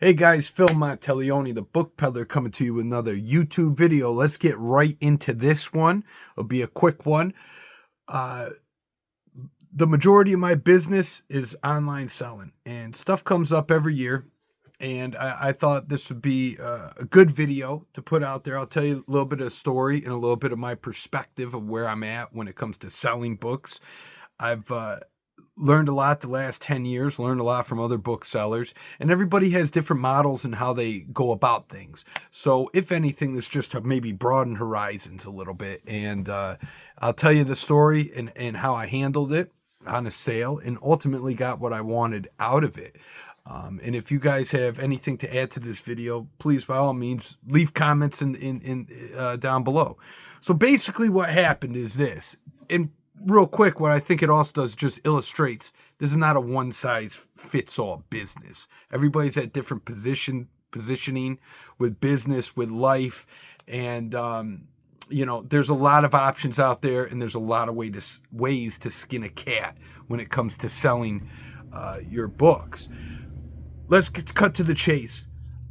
Hey guys, Phil Monteleone, the book peddler, coming to you with another YouTube video. Let's get right into this one. It'll be a quick one. Uh, the majority of my business is online selling, and stuff comes up every year. And I thought this would be a good video to put out there. I'll tell you a little bit of story and a little bit of my perspective of where I'm at when it comes to selling books. I've learned a lot the last 10 years, learned a lot from other booksellers, and everybody has different models and how they go about things. So if anything, this just to maybe broaden horizons a little bit. And I'll tell you the story and how I handled it on a sale and ultimately got what I wanted out of it. And if you guys have anything to add to this video, please, by all means, leave comments down below. So basically what happened is this. And real quick, what I think it also does just illustrates this is not a one-size-fits-all business. Everybody's at different positioning with business, with life. And, there's a lot of options out there, and there's a lot of ways to skin a cat when it comes to selling your books. Let's cut to the chase.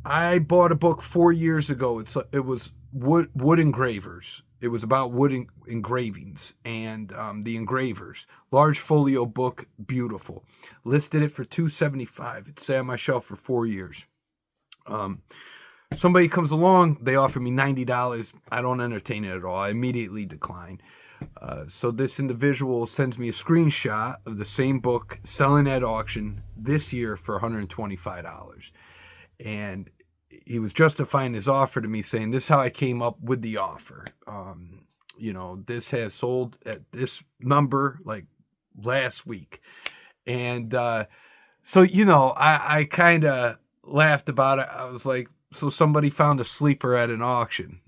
I bought a book 4 years ago. It was wood engravers. It was about wood engravings and the engravers. Large folio book, beautiful. Listed it for $275. It sat on my shelf for 4 years. Somebody comes along, they offer me $90. I don't entertain it at all. I immediately decline. So this individual sends me a screenshot of the same book selling at auction this year for $125. And he was justifying his offer to me, saying, this is how I came up with the offer. This has sold at this number like last week. And I kind of laughed about it. I was like, so somebody found a sleeper at an auction.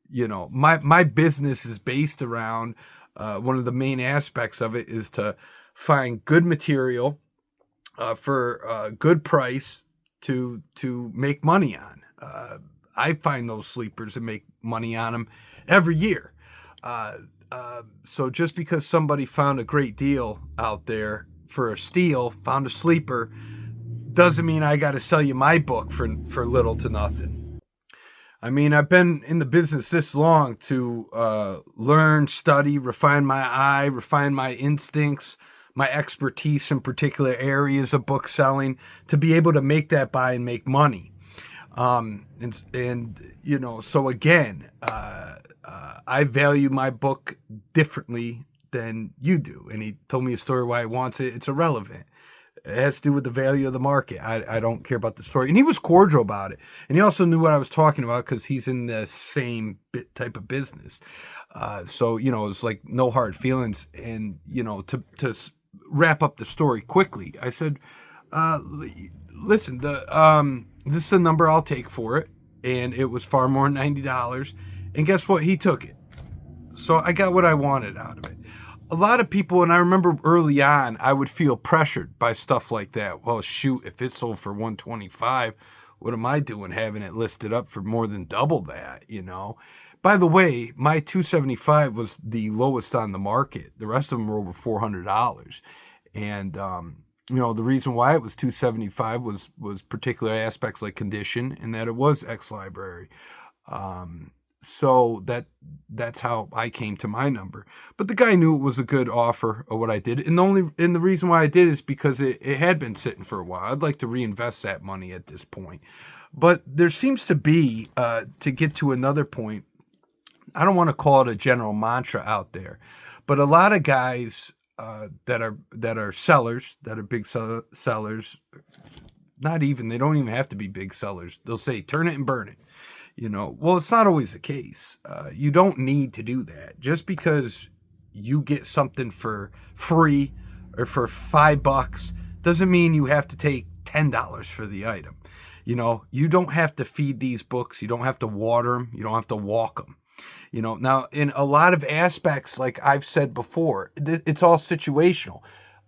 My business is based around one of the main aspects of it is to find good material for a good price to make money on. I find those sleepers and make money on them every year. So just because somebody found a great deal out there for a steal, found a sleeper, doesn't mean I got to sell you my book for little to nothing. I mean, I've been in the business this long to learn, study, refine my eye, refine my instincts, my expertise in particular areas of book selling to be able to make that buy and make money. So again, I value my book differently than you do. And he told me a story why he wants it. It's irrelevant. It has to do with the value of the market. I don't care about the story. And he was cordial about it. And he also knew what I was talking about because he's in the same type of business. It's like no hard feelings. And, to wrap up the story quickly, I said, listen, this is the number I'll take for it. And it was far more than $90. And guess what? He took it. So I got what I wanted out of it. A lot of people, and I remember early on, I would feel pressured by stuff like that. Well, shoot, if it sold for $125, what am I doing having it listed up for more than double that, By the way, my $275 was the lowest on the market. The rest of them were over $400. And, the reason why it was $275 was particular aspects like condition and that it was ex-library. So that's how I came to my number. But the guy knew it was a good offer of what I did. And the reason why I did is because it had been sitting for a while. I'd like to reinvest that money at this point. But there seems to be, to get to another point, I don't want to call it a general mantra out there, but a lot of guys that are sellers, that are big sellers, they don't even have to be big sellers. They'll say, turn it and burn it. Well, it's not always the case. You don't need to do that. Just because you get something for free or for $5 doesn't mean you have to take $10 for the item. You don't have to feed these books. You don't have to water them. You don't have to walk them. Now in a lot of aspects, like I've said before, it's all situational.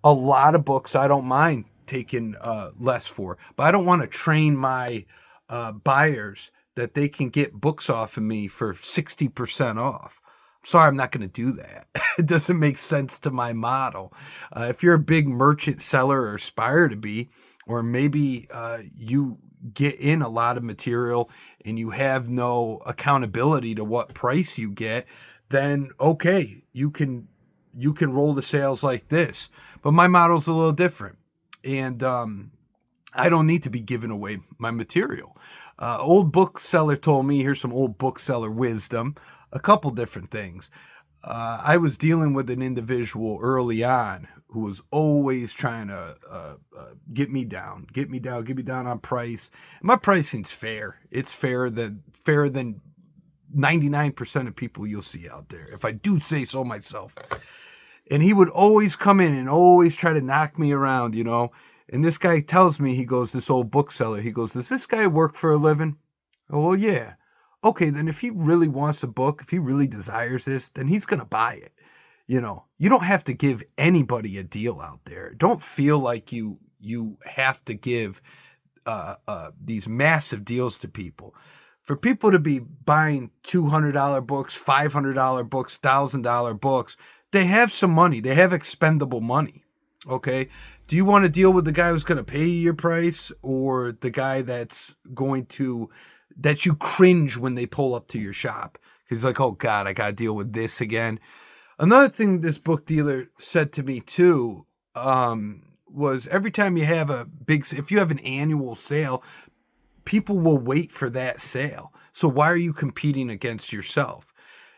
A lot of books I don't mind taking less for, but I don't want to train my buyers that they can get books off of me for 60% off. Sorry, I'm not going to do that. It doesn't make sense to my model. If you're a big merchant seller or aspire to be, or maybe you get in a lot of material and you have no accountability to what price you get, then okay, you can roll the sales like this. But my model's a little different, and I don't need to be giving away my material. Old bookseller told me, here's some old bookseller wisdom, a couple different things. I was dealing with an individual early on who was always trying to get me down on price. My pricing's fair. It's fairer than 99% of people you'll see out there, if I do say so myself. And he would always come in and always try to knock me around, you know. And this guy tells me, he goes, this old bookseller, he goes, does this guy work for a living? Oh, well, yeah. Okay, then if he really wants a book, if he really desires this, then he's going to buy it. You know, you don't have to give anybody a deal out there. Don't feel like you have to give these massive deals to people. For people to be buying $200 books, $500 books, $1,000 books, they have some money. They have expendable money. Okay. Do you want to deal with the guy who's going to pay you your price, or the guy that you cringe when they pull up to your shop? Because he's like, oh God, I got to deal with this again. Another thing this book dealer said to me too, was every time you have if you have an annual sale, people will wait for that sale. So why are you competing against yourself?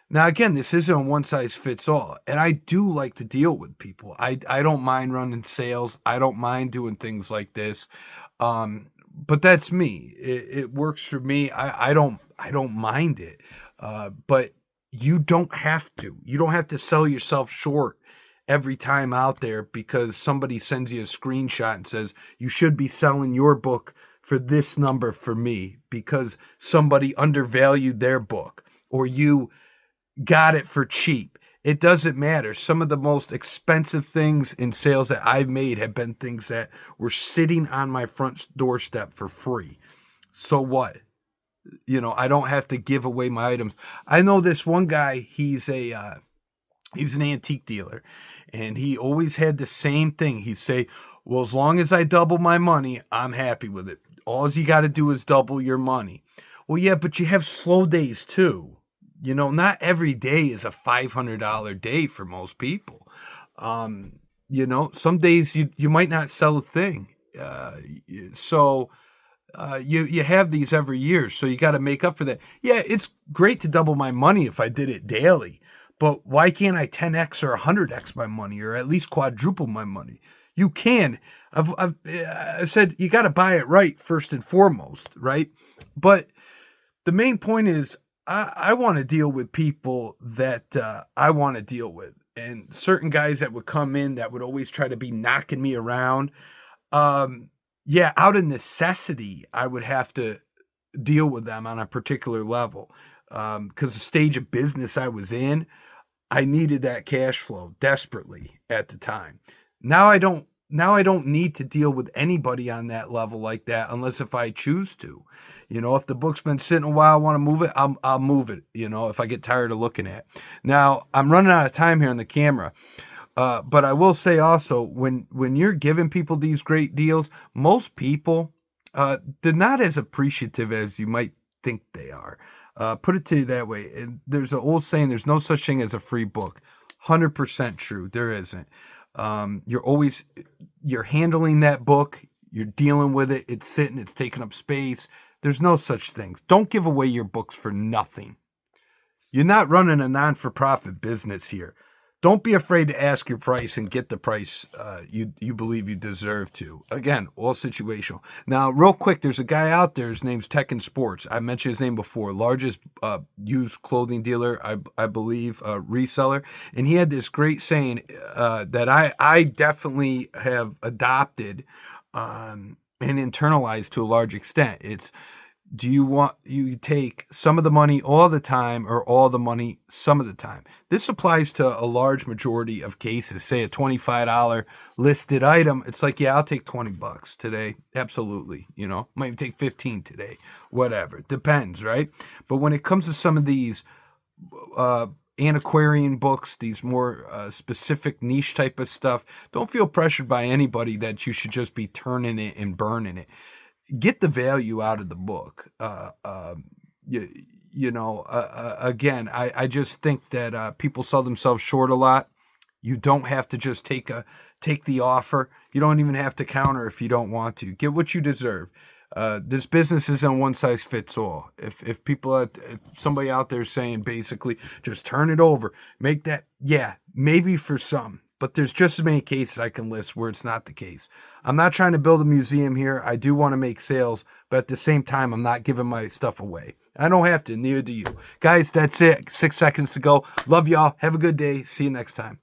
Now, again, this isn't a one size fits all. And I do like to deal with people. I don't mind running sales. I don't mind doing things like this. But that's me. It works for me. I don't mind it. But you don't have to. You don't have to sell yourself short every time out there because somebody sends you a screenshot and says you should be selling your book for this number for me because somebody undervalued their book, or you got it for cheap. It doesn't matter. Some of the most expensive things in sales that I've made have been things that were sitting on my front doorstep for free. So what? You know, I don't have to give away my items. I know this one guy, he's an antique dealer, and he always had the same thing. He'd say, well, as long as I double my money, I'm happy with it. All you got to do is double your money. Well, yeah, but you have slow days too. You know, not every day is a $500 day for most people. You know, some days you might not sell a thing. So you have these every year, so you got to make up for that. Yeah, it's great to double my money if I did it daily, but why can't I 10x or 100x my money, or at least quadruple my money? You can. I've said you got to buy it right first and foremost, right? But the main point is I want to deal with people that I want to deal with, and certain guys that would come in that would always try to be knocking me around. Yeah, out of necessity, I would have to deal with them on a particular level because the stage of business I was in, I needed that cash flow desperately at the time. Now I don't need to deal with anybody on that level like that unless if I choose to. You know, if the book's been sitting a while, I want to move it, I'll move it, you know, if I get tired of looking at it. Now, I'm running out of time here on the camera. But I will say also, when you're giving people these great deals, most people, they're not as appreciative as you might think they are. Put it to you that way. And there's an old saying, there's no such thing as a free book. 100% true. There isn't. You're handling that book. You're dealing with it. It's sitting, it's taking up space. There's no such things. Don't give away your books for nothing. You're not running a non-for-profit business here. Don't be afraid to ask your price and get the price you believe you deserve to. Again, all situational. Now, real quick, there's a guy out there. His name's Tech and Sports. I mentioned his name before. Largest used clothing dealer, I believe, reseller. And he had this great saying that I definitely have adopted and internalized to a large extent. It's, do you take some of the money all the time, or all the money some of the time? This applies to a large majority of cases. Say a $25 listed item, it's like, yeah, I'll take $20 today. Absolutely. You know, might even take 15 today, whatever. It depends, right? But when it comes to some of these antiquarian books, these more specific niche type of stuff, don't feel pressured by anybody that you should just be turning it and burning it. get the value out of the book. Again, I just think that people sell themselves short a lot. You don't have to just take the offer. You don't even have to counter if you don't want to. Get what you deserve. This business isn't one size fits all. If somebody out there saying basically just turn it over, make that, yeah, maybe for some, but there's just as many cases I can list where it's not the case. I'm not trying to build a museum here. I do want to make sales, but at the same time, I'm not giving my stuff away. I don't have to, neither do you. Guys, that's it. 6 seconds to go. Love y'all. Have a good day. See you next time.